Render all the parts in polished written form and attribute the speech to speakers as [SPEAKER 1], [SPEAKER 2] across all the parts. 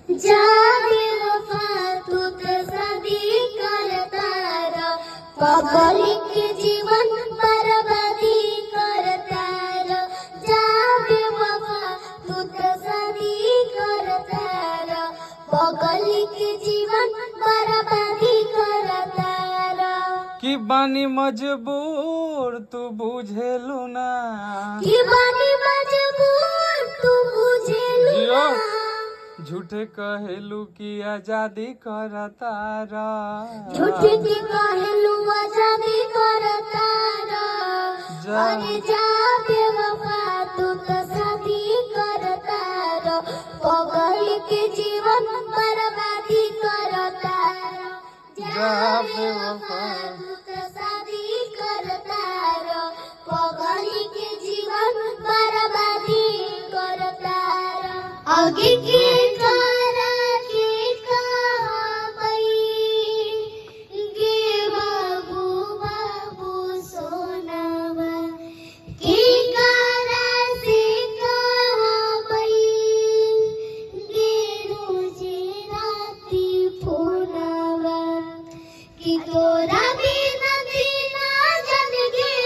[SPEAKER 1] जा बेवफा तू तो शादी करता रह, पगलिक जीवन बर्बादी करता रह। जा बेवफा तू तो शादी करता रह, पगलिक जीवन बर्बादी करता रह।
[SPEAKER 2] कि बानी मजबूर तू बुझेलू ना,
[SPEAKER 1] कि बानी मजबूर तू बुझेलू ना,
[SPEAKER 2] झूठे कहेलू कि आजादी करता रह,
[SPEAKER 1] झूठे की कहलू आजादी करता रह। अरे जा बेवफा तू तो शादी करता रह, पगलिक जीवन बर्बादी करता रह। जा बेवफा तू तो शादी करता रह, पगलिक जीवन बर्बादी करता रह। आगे के करा के कहबै गे बाबू बाबू सोनावा, के करा से कहबै गे रोजे राती फोनावा, कि तोरा बिना दिना जन गे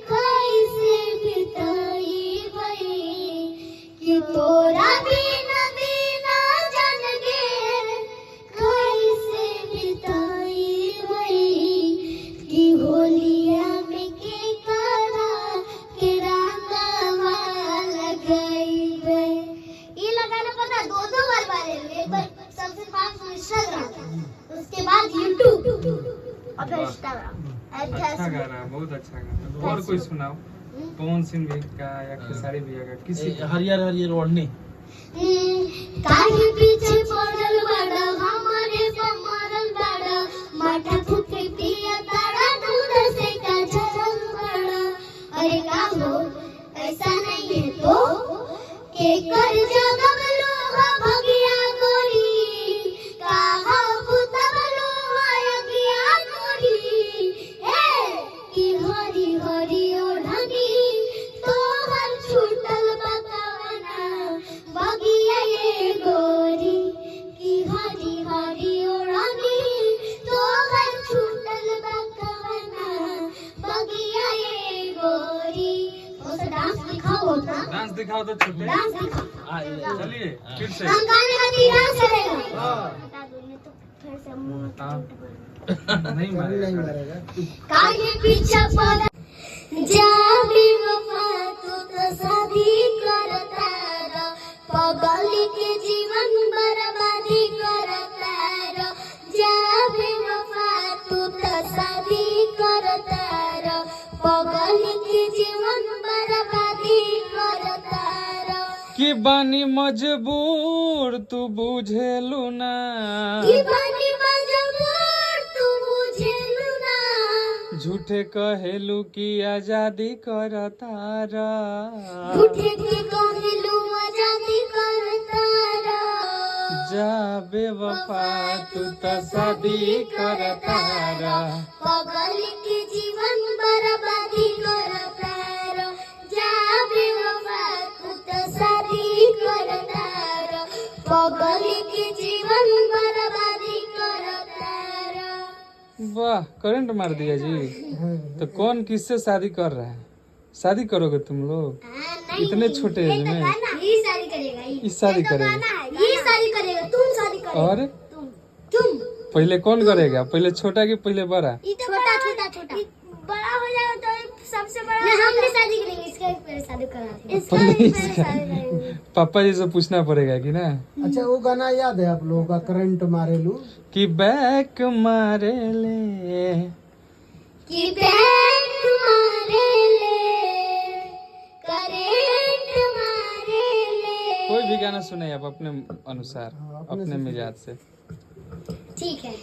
[SPEAKER 1] कैसे बिताइबै, कि तोरा बिना दिना जन गे कैसे बिताइबै, कि होलिया में के करा के रंगवा लगैबै। ये लगाना पता दो बार बारे, एक बार सबसे फास्ट इंस्टाग्राम, उसके बाद यूट्यूब और फिर इंस्टाग्राम।
[SPEAKER 2] अच्छा गा रहा, बहुत अच्छा गा। और कोई सुनाओ, पवन सिंह भी का या खेसारी भी का, किसी
[SPEAKER 3] हरियर हरियर ओढ़नी।
[SPEAKER 1] काहे पीछे पड़ल बड़ा हमारे मरल बड़ा, माथा फूके पिया तारा दूध से का झरल बड़ा। अरे का हो ऐसा नहीं है तो के कर जगलो हो भगिया गोरी, काहा पुतबलो अगिया गोरी। ए कि हरी हरी ओढ़नी तोहर छूटल बकवना बगिया ये गोरी, कि हरी हरी ओढ़नी तोहर छूटल बकवना बगिया ये गोरी। उसे डांस दिखाओ ना,
[SPEAKER 2] डांस दिखाओ तो छोटे,
[SPEAKER 1] डांस दिखाओ।
[SPEAKER 2] चलिए फिर से
[SPEAKER 1] हम गाने का डांस करेगा। बता दो नहीं तो फिर से मुंह
[SPEAKER 2] नहीं मारेगा।
[SPEAKER 1] काहे पीछे पड़ा जा बेवफा तू तो शादी करता रह, पगलिक जीवन बर्बादी करता रह। जा बेवफा तू तो शादी करता रह, पगलिक जीवन बर्बादी करता रह।
[SPEAKER 2] कि बानी मजबूर तू बुझेलू ना,
[SPEAKER 1] कि बानी मजबूर तू बुझेलू ना,
[SPEAKER 2] झूठे कहेलू कि आजादी करता रह,
[SPEAKER 1] झूठे के कहलू आजादी करता रह।
[SPEAKER 2] जा बेवफा तू तो शादी करता रह,
[SPEAKER 1] पगलिक जीवन बर्बादी करता रह। जा बेवफा तू तो शादी करता रह, पगलिक जीवन बर्बादी करता रह।
[SPEAKER 2] वाह करंट मार दिया जी। तो कौन किससे शादी कर रहा है? शादी करोगे तुम लोग इतने छोटे एज में?
[SPEAKER 1] ये शादी करेगा, ये
[SPEAKER 2] शादी करेगा,
[SPEAKER 1] ये शादी करेगा, तुम शादी करेगा।
[SPEAKER 2] और
[SPEAKER 1] तुम
[SPEAKER 2] पहले कौन करेगा? पहले छोटा कि पहले बड़ा?
[SPEAKER 1] छोटा छोटा छोटा बड़ा हो जाएगा तो सबसे बड़ा नहीं, हमने शादी करेंगे, इसका पहले शादी कराते हैं,
[SPEAKER 2] पहले
[SPEAKER 1] इसका
[SPEAKER 2] इसका
[SPEAKER 1] शादी करेंगे।
[SPEAKER 2] पापा जी से पूछना पड़ेगा कि ना।
[SPEAKER 4] अच्छा वो गाना याद है आप लोगों का, करंट मारेलू?
[SPEAKER 2] कि बैक मारे ले,
[SPEAKER 1] कि बैंक मारे ले, करेंट मारे ले।
[SPEAKER 2] कोई भी गाना सुने आप अपने अनुसार, अपने मिजाज से।
[SPEAKER 1] ठीक है।